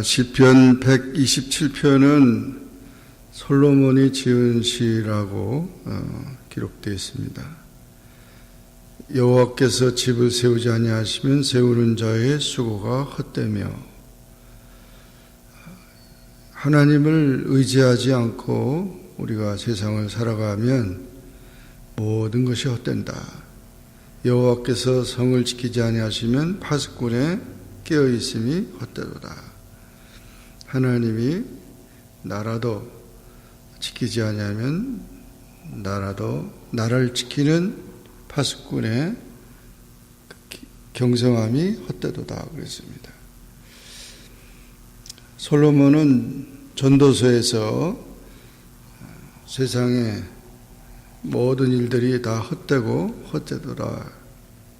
시편 127편은 솔로몬이 지은 시라고 기록되어 있습니다. 여호와께서 집을 세우지 아니하시면 세우는 자의 수고가 헛되며, 하나님을 의지하지 않고 우리가 세상을 살아가면 모든 것이 헛된다. 여호와께서 성을 지키지 아니하시면 파수꾼의 깨어있음이 헛되도다. 하나님이 나라도 지키지 아니하면 나라를 지키는 파수꾼의 경성함이 헛되도다 그랬습니다. 솔로몬은 전도서에서 세상의 모든 일들이 다 헛되고 헛되도다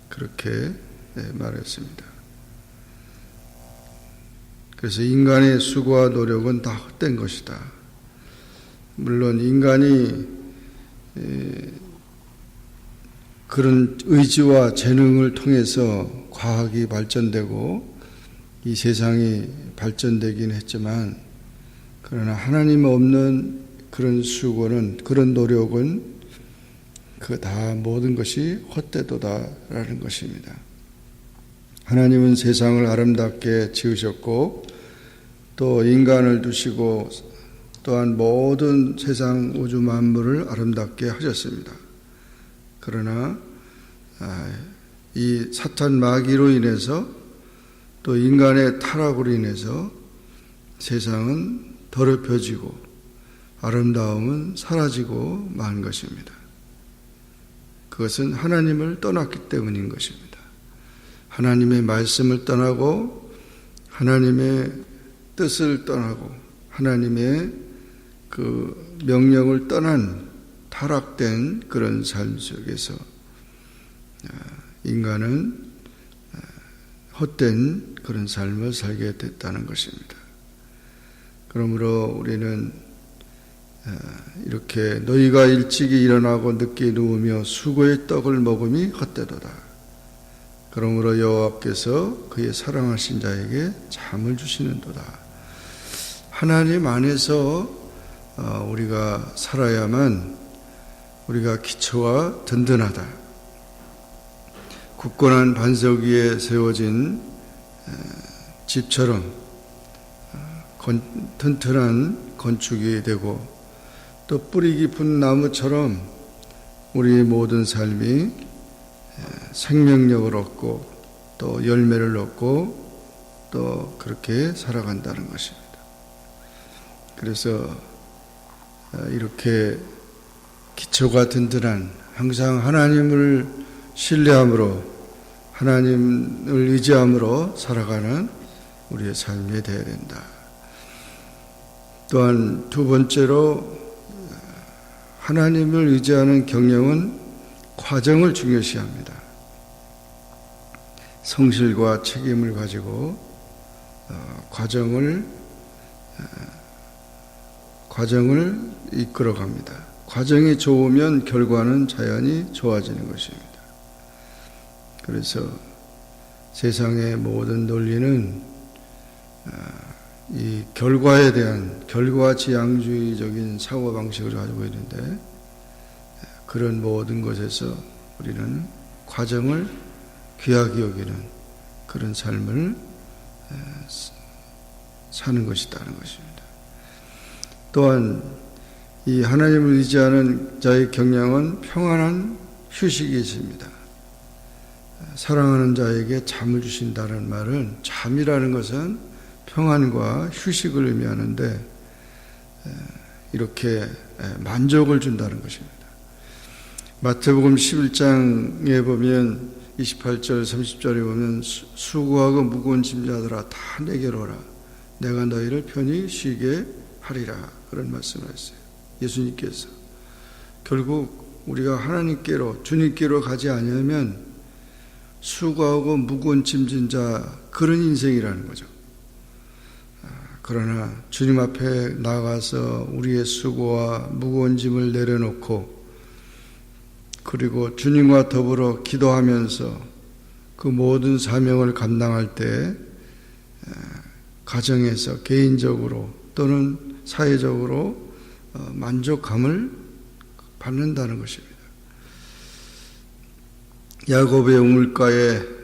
그렇게 말했습니다. 그래서 인간의 수고와 노력은 다 헛된 것이다. 물론 인간이 그런 의지와 재능을 통해서 과학이 발전되고 이 세상이 발전되긴 했지만, 그러나 하나님 없는 그런 수고는, 그런 노력은 그 다 모든 것이 헛되도다라는 것입니다. 하나님은 세상을 아름답게 지으셨고 또 인간을 두시고 또한 모든 세상 우주 만물을 아름답게 하셨습니다. 그러나 이 사탄 마귀로 인해서 또 인간의 타락으로 인해서 세상은 더럽혀지고 아름다움은 사라지고 만 것입니다. 그것은 하나님을 떠났기 때문인 것입니다. 하나님의 말씀을 떠나고 하나님의 뜻을 떠나고 하나님의 그 명령을 떠난 타락된 그런 삶 속에서 인간은 헛된 그런 삶을 살게 됐다는 것입니다. 그러므로 우리는 이렇게 너희가 일찍이 일어나고 늦게 누우며 수고의 떡을 먹음이 헛되도다. 그러므로 여호와께서 그의 사랑하신 자에게 잠을 주시는도다. 하나님 안에서 우리가 살아야만 우리가 기초가 든든하다. 굳건한 반석 위에 세워진 집처럼 튼튼한 건축이 되고, 또 뿌리 깊은 나무처럼 우리의 모든 삶이 생명력을 얻고 또 열매를 얻고 또 그렇게 살아간다는 것입니다. 그래서 이렇게 기초가 든든한, 항상 하나님을 신뢰함으로 하나님을 의지함으로 살아가는 우리의 삶이 되어야 된다. 또한 두 번째로 하나님을 의지하는 경영은 과정을 중요시합니다. 성실과 책임을 가지고 과정을 이끌어갑니다. 과정이 좋으면 결과는 자연히 좋아지는 것입니다. 그래서 세상의 모든 논리는 이 결과에 대한 결과지향주의적인 사고방식을 가지고 있는데, 그런 모든 것에서 우리는 과정을 귀하게 여기는 그런 삶을 사는 것이라는 것입니다. 또한 이 하나님을 의지하는 자의 경영은 평안한 휴식이 있습니다. 사랑하는 자에게 잠을 주신다는 말은, 잠이라는 것은 평안과 휴식을 의미하는데 이렇게 만족을 준다는 것입니다. 마태복음 11장에 보면 28절 30절에 보면 수고하고 무거운 짐자들아 다 내게로 오라, 내가 너희를 편히 쉬게 하리라, 그런 말씀을 했어요. 예수님께서 결국 우리가 하나님께로, 주님께로 가지 않으면 수고하고 무거운 짐진 자, 그런 인생이라는 거죠. 그러나 주님 앞에 나가서 우리의 수고와 무거운 짐을 내려놓고 그리고 주님과 더불어 기도하면서 그 모든 사명을 감당할 때 가정에서 개인적으로 또는 사회적으로 만족감을 받는다는 것입니다. 야곱의 우물가에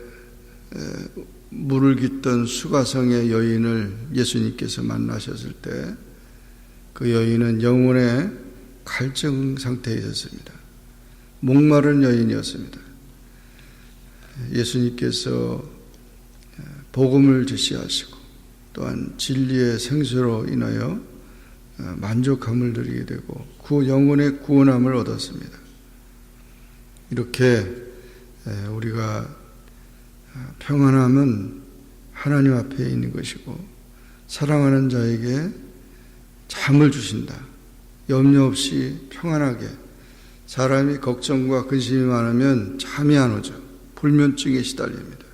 물을 깃던 수가성의 여인을 예수님께서 만나셨을 때 그 여인은 영혼의 갈증 상태에 있었습니다. 목마른 여인이었습니다. 예수님께서 복음을 제시하시고 또한 진리의 생수로 인하여 만족함을 누리게 되고 그 영혼의 구원함을 얻었습니다. 이렇게 우리가 평안함은 하나님 앞에 있는 것이고 사랑하는 자에게 잠을 주신다. 염려 없이 평안하게. 사람이 걱정과 근심이 많으면 잠이 안 오죠. 불면증에 시달립니다.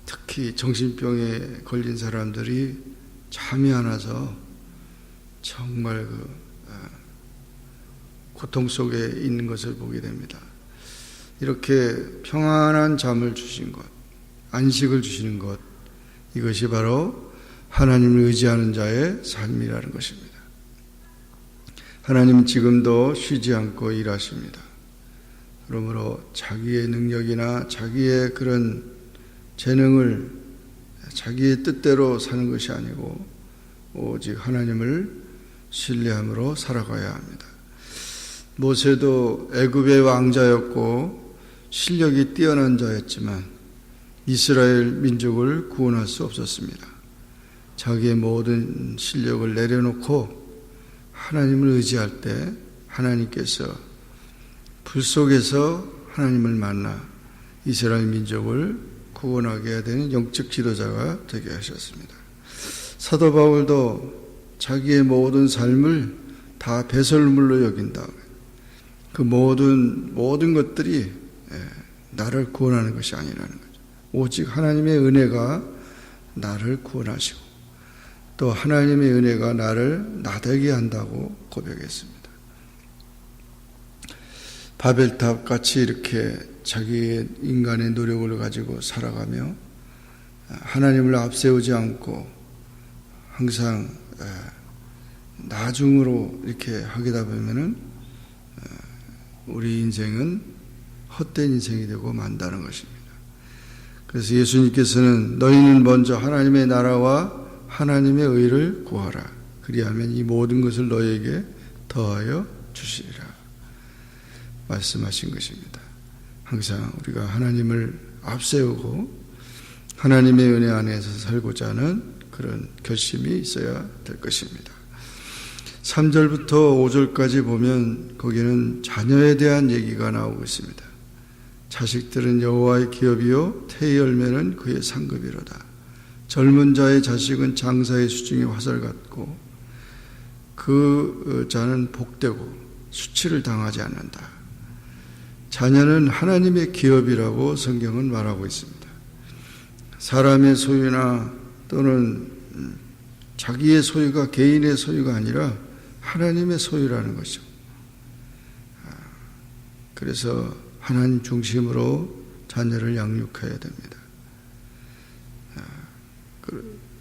특히 정신병에 걸린 사람들이 잠이 안 와서 정말 고통 속에 있는 것을 보게 됩니다. 이렇게 평안한 잠을 주신 것, 안식을 주시는 것, 이것이 바로 하나님을 의지하는 자의 삶이라는 것입니다. 하나님은 지금도 쉬지 않고 일하십니다. 그러므로 자기의 능력이나 자기의 그런 재능을 자기의 뜻대로 사는 것이 아니고 오직 하나님을 신뢰함으로 살아가야 합니다. 모세도 애굽의 왕자였고 실력이 뛰어난 자였지만 이스라엘 민족을 구원할 수 없었습니다. 자기의 모든 실력을 내려놓고 하나님을 의지할 때 하나님께서 불 속에서 하나님을 만나 이스라엘 민족을 구원하게 해야 되는 영적 지도자가 되게 하셨습니다. 사도 바울도 자기의 모든 삶을 다 배설물로 여긴 다음에 그 모든 것들이 나를 구원하는 것이 아니라는 거죠. 오직 하나님의 은혜가 나를 구원하시고 또 하나님의 은혜가 나를 나되게 한다고 고백했습니다. 바벨탑 같이 이렇게 자기의 인간의 노력을 가지고 살아가며 하나님을 앞세우지 않고 항상 나중으로 이렇게 하게다 보면은 우리 인생은 헛된 인생이 되고 만다는 것입니다. 그래서 예수님께서는 너희는 먼저 하나님의 나라와 하나님의 의를 구하라. 그리하면 이 모든 것을 너희에게 더하여 주시리라. 말씀하신 것입니다. 항상 우리가 하나님을 앞세우고 하나님의 은혜 안에서 살고자 하는 그런 결심이 있어야 될 것입니다. 3절부터 5절까지 보면 거기는 자녀에 대한 얘기가 나오고 있습니다. 자식들은 여호와의 기업이요 태의 열매는 그의 상급이로다. 젊은 자의 자식은 장사의 수중에 화살 같고 그 자는 복되고 수치를 당하지 않는다. 자녀는 하나님의 기업이라고 성경은 말하고 있습니다. 사람의 소유나 또는 자기의 소유가 개인의 소유가 아니라 하나님의 소유라는 것이죠. 그래서 하나님 중심으로 자녀를 양육해야 됩니다.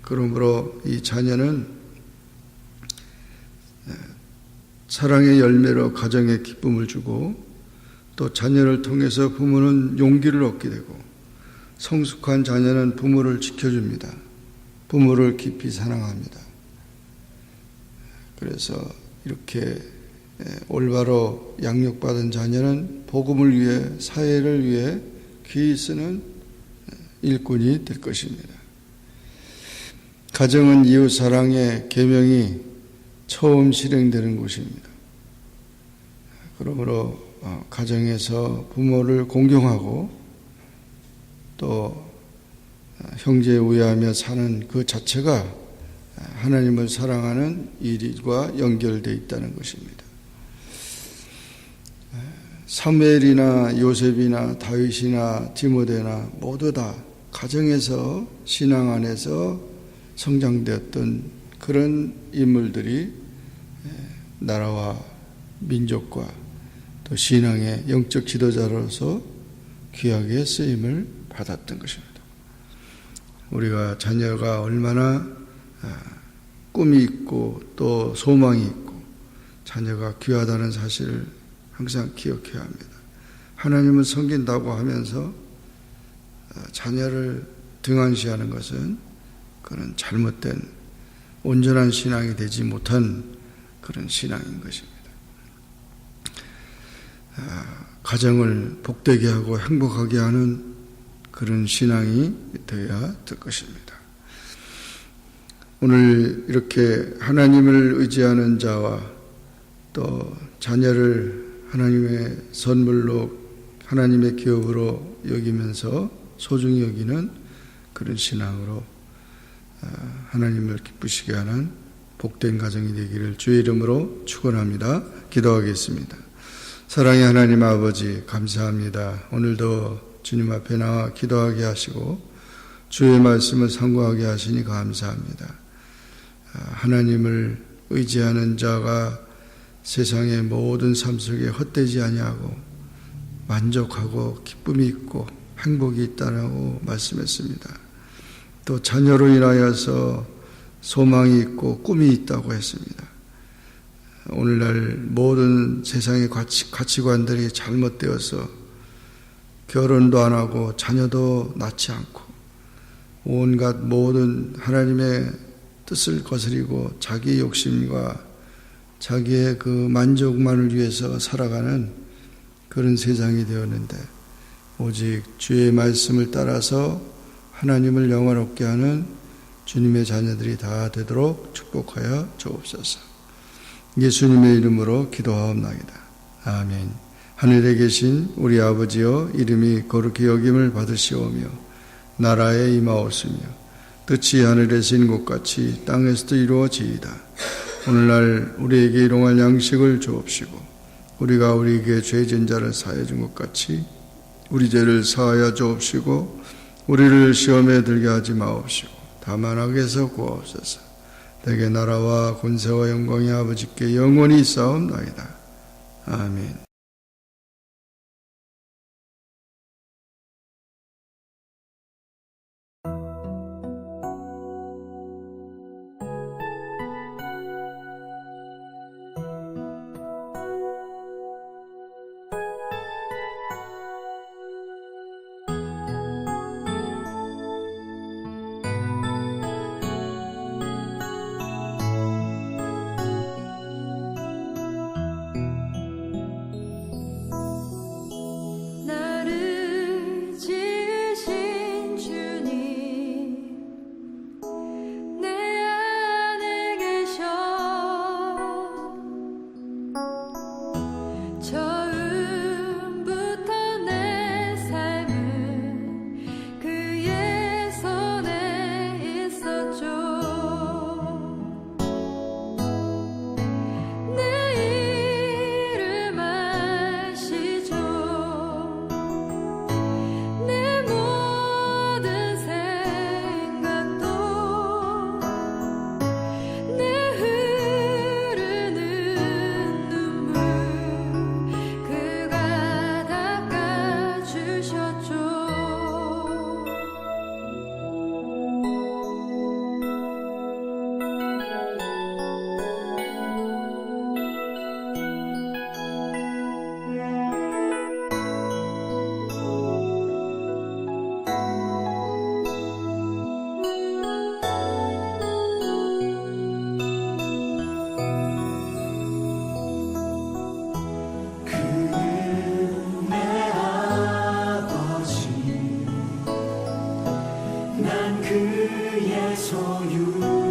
그러므로 이 자녀는 사랑의 열매로 가정에 기쁨을 주고 또 자녀를 통해서 부모는 용기를 얻게 되고 성숙한 자녀는 부모를 지켜줍니다. 부모를 깊이 사랑합니다. 그래서 이렇게 올바로 양육받은 자녀는 복음을 위해 사회를 위해 귀히 쓰는 일꾼이 될 것입니다. 가정은 이웃사랑의 계명이 처음 실행되는 곳입니다. 그러므로 가정에서 부모를 공경하고 또 형제에 우애하며 사는 그 자체가 하나님을 사랑하는 일과 연결되어 있다는 것입니다. 사무엘이나 요셉이나 다윗이나 디모데나 모두 다 가정에서 신앙 안에서 성장되었던 그런 인물들이 나라와 민족과 또 신앙의 영적 지도자로서 귀하게 쓰임을 받았던 것입니다. 우리가 자녀가 얼마나 꿈이 있고 또 소망이 있고 자녀가 귀하다는 사실을 항상 기억해야 합니다. 하나님을 섬긴다고 하면서 자녀를 등한시하는 것은 그런 잘못된 온전한 신앙이 되지 못한 그런 신앙인 것입니다. 가정을 복되게 하고 행복하게 하는 그런 신앙이 되어야 될 것입니다. 오늘 이렇게 하나님을 의지하는 자와 또 자녀를 하나님의 선물로 하나님의 기업으로 여기면서 소중히 여기는 그런 신앙으로 하나님을 기쁘시게 하는 복된 가정이 되기를 주의 이름으로 축원합니다. 기도하겠습니다. 사랑의 하나님 아버지, 감사합니다. 오늘도 주님 앞에 나와 기도하게 하시고 주의 말씀을 상고하게 하시니 감사합니다. 하나님을 의지하는 자가 세상의 모든 삶 속에 헛되지 아니하고 만족하고 기쁨이 있고 행복이 있다라고 말씀했습니다. 또 자녀로 인하여서 소망이 있고 꿈이 있다고 했습니다. 오늘날 모든 세상의 가치관들이 잘못되어서 결혼도 안 하고 자녀도 낳지 않고 온갖 모든 하나님의 뜻을 거스리고 자기 욕심과 자기의 그 만족만을 위해서 살아가는 그런 세상이 되었는데 오직 주의 말씀을 따라서 하나님을 영화롭게 하는 주님의 자녀들이 다 되도록 축복하여 주옵소서. 예수님의 이름으로 기도하옵나이다. 아멘. 하늘에 계신 우리 아버지여, 이름이 거룩히 여김을 받으시오며 나라에 임하옵시며 뜻이 하늘에서 이룬 것 같이 땅에서도 이루어지이다. 오늘날 우리에게 일용할 양식을 주옵시고 우리가 우리에게 죄진 자를 사하여 준 것 같이 우리 죄를 사하여 주옵시고 우리를 시험에 들게 하지 마옵시고 다만 악에서 구하옵소서. 내게 나라와 권세와 영광이 아버지께 영원히 있사옵나이다. 아멘. 난 그의 소유